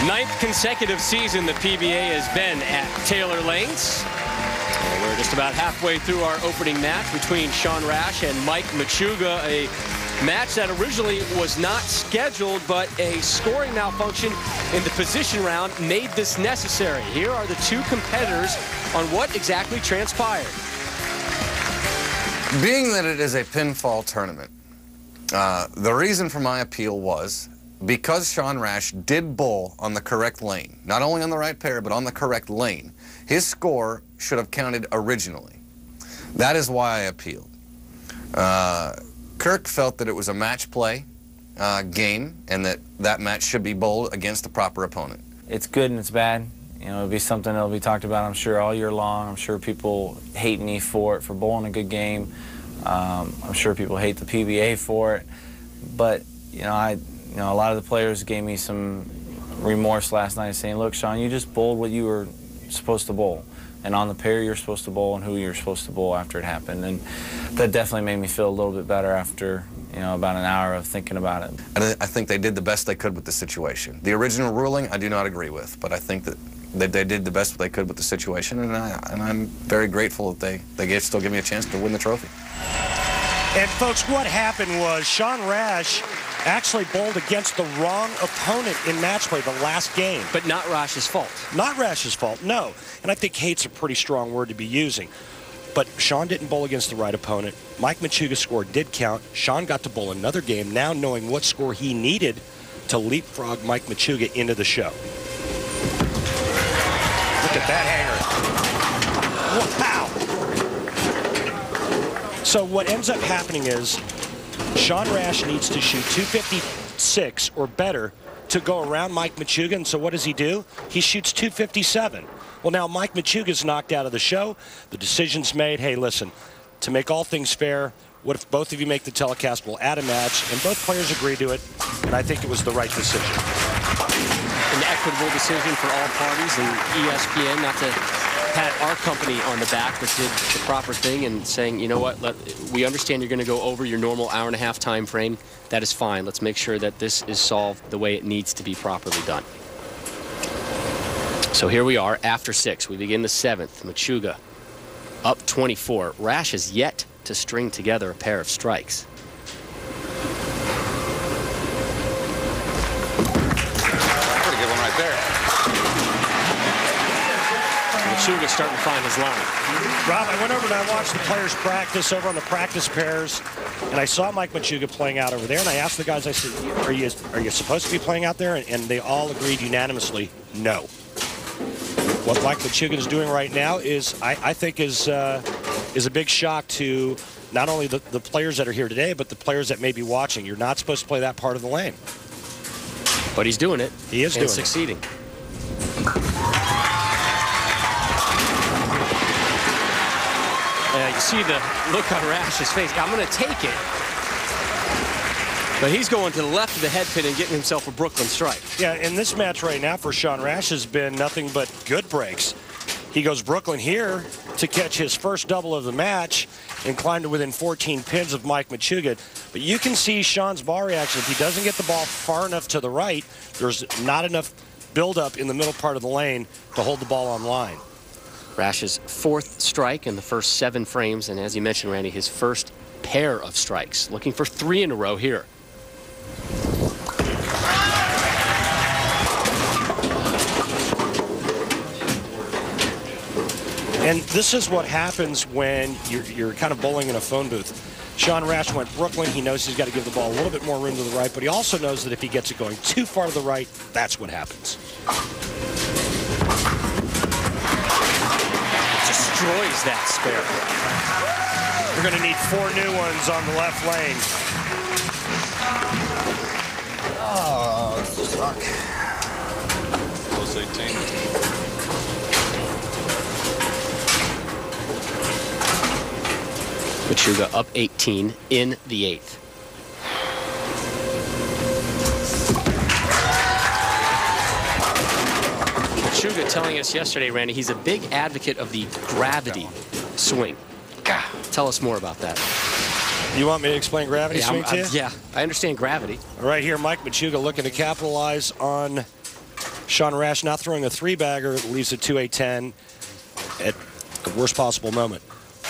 9th consecutive season the PBA has been at Taylor Lanes. We're just about halfway through our opening match between Sean Rash and Mike Machuga, a match that originally was not scheduled, but a scoring malfunction in the position round made this necessary. Here are the two competitors on what exactly transpired. Being that it is a pinfall tournament, the reason for my appeal was because Sean Rash did bowl on the correct lane, not only on the right pair, but on the correct lane, his score should have counted originally. That is why I appealed. Kirk felt that it was a match play game and that match should be bowled against the proper opponent. It's good and it's bad. You know, it'll be something that'll be talked about, I'm sure, all year long. I'm sure people hate me for bowling a good game. I'm sure people hate the PBA for it. But, you know, a lot of the players gave me some remorse last night saying, look, Sean, you just bowled what you were supposed to bowl. And on the pair you're supposed to bowl and who you're supposed to bowl after it happened. And that definitely made me feel a little bit better after, you know, about an hour of thinking about it. And I think they did the best they could with the situation. The original ruling I do not agree with, but I think that they did the best they could with the situation, and I'm very grateful that they still give me a chance to win the trophy. And folks, what happened was Sean Rash actually bowled against the wrong opponent in match play the last game. But not Rash's fault. Not Rash's fault, no. And I think hate's a pretty strong word to be using. But Sean didn't bowl against the right opponent. Mike Machuga's score did count. Sean got to bowl another game, now knowing what score he needed to leapfrog Mike Machuga into the show. Look at that hanger. Wow. So what ends up happening is Sean Rash needs to shoot 256 or better to go around Mike Machuga. And so what does he do? He shoots 257. Well, now Mike Machuga's knocked out of the show. The decision's made. Hey, listen, to make all things fair, what if both of you make the telecast? We'll add a match. And both players agree to it. And I think it was the right decision. An equitable decision for all parties, and ESPN, not to pat our company on the back, but did the proper thing and saying, you know what, we understand you're going to go over your normal hour-and-a-half time frame. That is fine. Let's make sure that this is solved the way it needs to be properly done. So here we are after 6. We begin the 7th. Machuga up 24. Rash has yet to string together a pair of strikes. Machuga's starting to find his line. Rob, I went over and I watched the players practice over on the practice pairs, and I saw Mike Machuga playing out over there, and I asked the guys, I said, are you supposed to be playing out there? And they all agreed unanimously, no. What Mike Machuga is doing right now is, I think, is a big shock to not only the players that are here today, but the players that may be watching. You're not supposed to play that part of the lane. But he's doing it. He is doing it. And succeeding. You see the look on Rash's face. I'm going to take it. But he's going to the left of the head pin and getting himself a Brooklyn strike. Yeah, in this match right now for Sean Rash has been nothing but good breaks. He goes Brooklyn here to catch his first double of the match and climb to within 14 pins of Mike Machuga. But you can see Sean's ball reaction. If he doesn't get the ball far enough to the right, there's not enough buildup in the middle part of the lane to hold the ball on line. Rash's 4th strike in the first 7 frames, and as you mentioned, Randy, his first pair of strikes. Looking for 3 in a row here. And this is what happens when you're kind of bowling in a phone booth. Sean Rash went Brooklyn. He knows he's got to give the ball a little bit more room to the right, but he also knows that if he gets it going too far to the right, that's what happens. Destroys that spare. We're going to need 4 new ones on the left lane. Oh, suck. Close 18. Machuga up 18 in the 8th. Machuga telling us yesterday, Randy, he's a big advocate of the gravity swing. Tell us more about that. You want me to explain gravity swing to you? Yeah, I understand gravity. Right here, Mike Machuga looking to capitalize on Sean Rash not throwing a three-bagger leaves a 2-8-10 at the worst possible moment.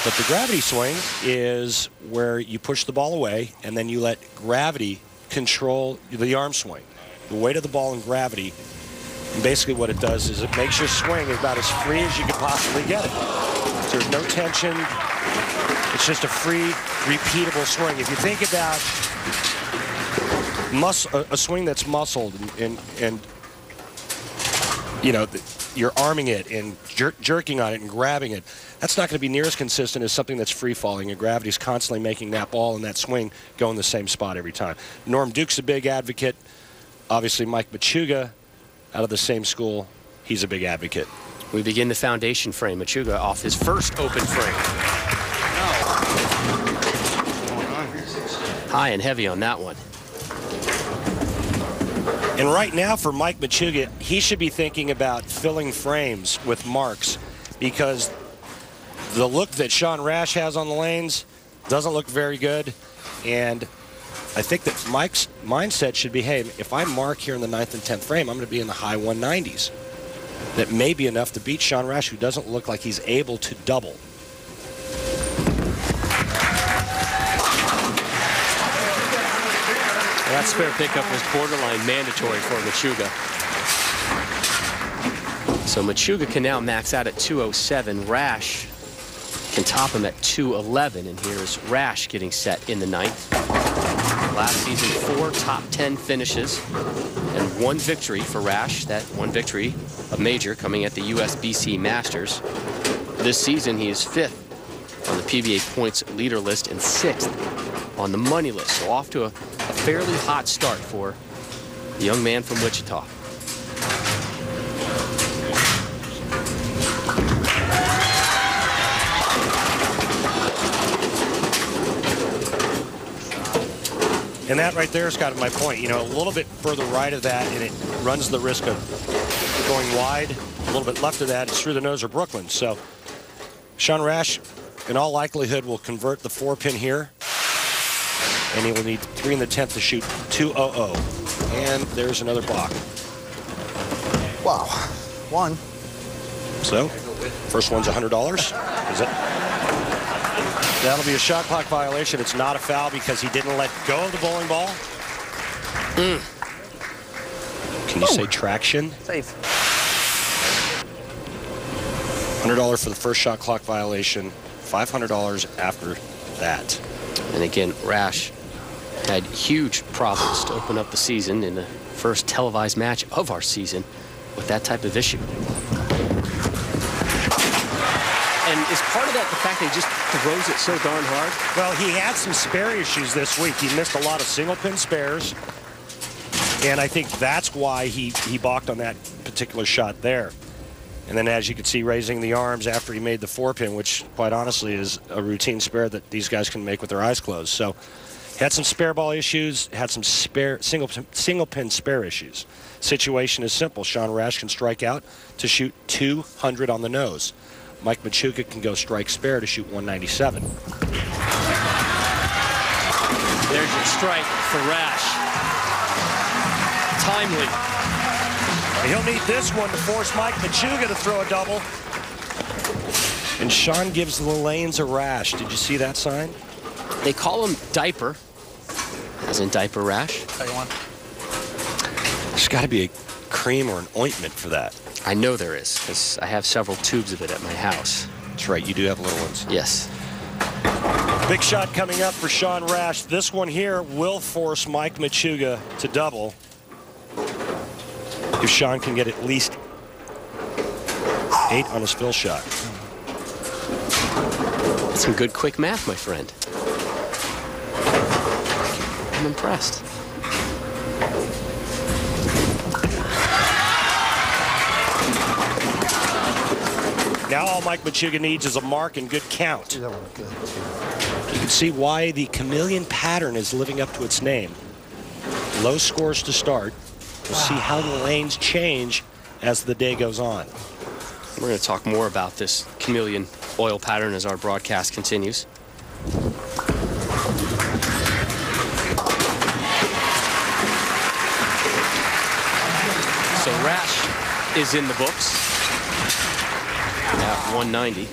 But the gravity swing is where you push the ball away and then you let gravity control the arm swing. The weight of the ball and gravity. And basically what it does is it makes your swing about as free as you could possibly get it. So there's no tension. It's just a free, repeatable swing. If you think about a swing that's muscled and you know, you're arming it and jerking on it and grabbing it, that's not going to be near as consistent as something that's free-falling, and gravity's constantly making that ball and that swing go in the same spot every time. Norm Duke's a big advocate. Obviously, Mike Machuga, out of the same school, he's a big advocate. We begin the foundation frame. Machuga off his first open frame. High and heavy on that one. And right now for Mike Machuga, he should be thinking about filling frames with marks, because the look that Sean Rash has on the lanes doesn't look very good. And I think that Mike's mindset should be, hey, if I mark here in the 9th and 10th frame, I'm going to be in the high 190s. That may be enough to beat Sean Rash, who doesn't look like he's able to double. That spare pickup was borderline mandatory for Machuga. So Machuga can now max out at 207. Rash can top him at 211. And here's Rash getting set in the 9th. Last season, 4 top 10 finishes and 1 victory for Rash. That 1 victory, a major, coming at the USBC Masters. This season, he is 5th on the PBA points leader list and 6th on the money list. So off to a fairly hot start for the young man from Wichita. And that right there is kind of my point. You know, a little bit further right of that, and it runs the risk of going wide. A little bit left of that, it's through the nose of Brooklyn. So Sean Rash, in all likelihood, will convert the 4-pin here. And he will need 3 in the 10th to shoot 200. And there's another block. Wow. 1. So, first one's $100. Is it? That'll be a shot clock violation. It's not a foul because he didn't let go of the bowling ball. Can you say traction? Safe. $100 for the first shot clock violation. $500 after that. And again, Rash had huge problems to open up the season in the first televised match of our season with that type of issue. And is part of that the fact that he just throws it so darn hard? Well, he had some spare issues this week. He missed a lot of single pin spares. And I think that's why he balked on that particular shot there. And then, as you can see, raising the arms after he made the 4-pin, which quite honestly is a routine spare that these guys can make with their eyes closed. So had some spare ball issues, had some spare single pin spare issues. Situation is simple. Sean Rash can strike out to shoot 200 on the nose. Mike Machuga can go strike spare to shoot 197. There's your strike for Rash. Timely. He'll need this one to force Mike Machuga to throw a double. And Sean gives the lanes a rash. Did you see that sign? They call him Diaper, as in Diaper Rash. There's got to be a cream or an ointment for that. I know there is, because I have several tubes of it at my house. That's right, you do have little ones. Yes. Big shot coming up for Sean Rash. This one here will force Mike Machuga to double. If Sean can get at least 8 on his fill shot. That's some good quick math, my friend. I'm impressed. Now all Mike Machuga needs is a mark and good count. You can see why the Chameleon pattern is living up to its name. Low scores to start. We'll see how the lanes change as the day goes on. We're going to talk more about this Chameleon oil pattern as our broadcast continues. So Rash is in the books at 190.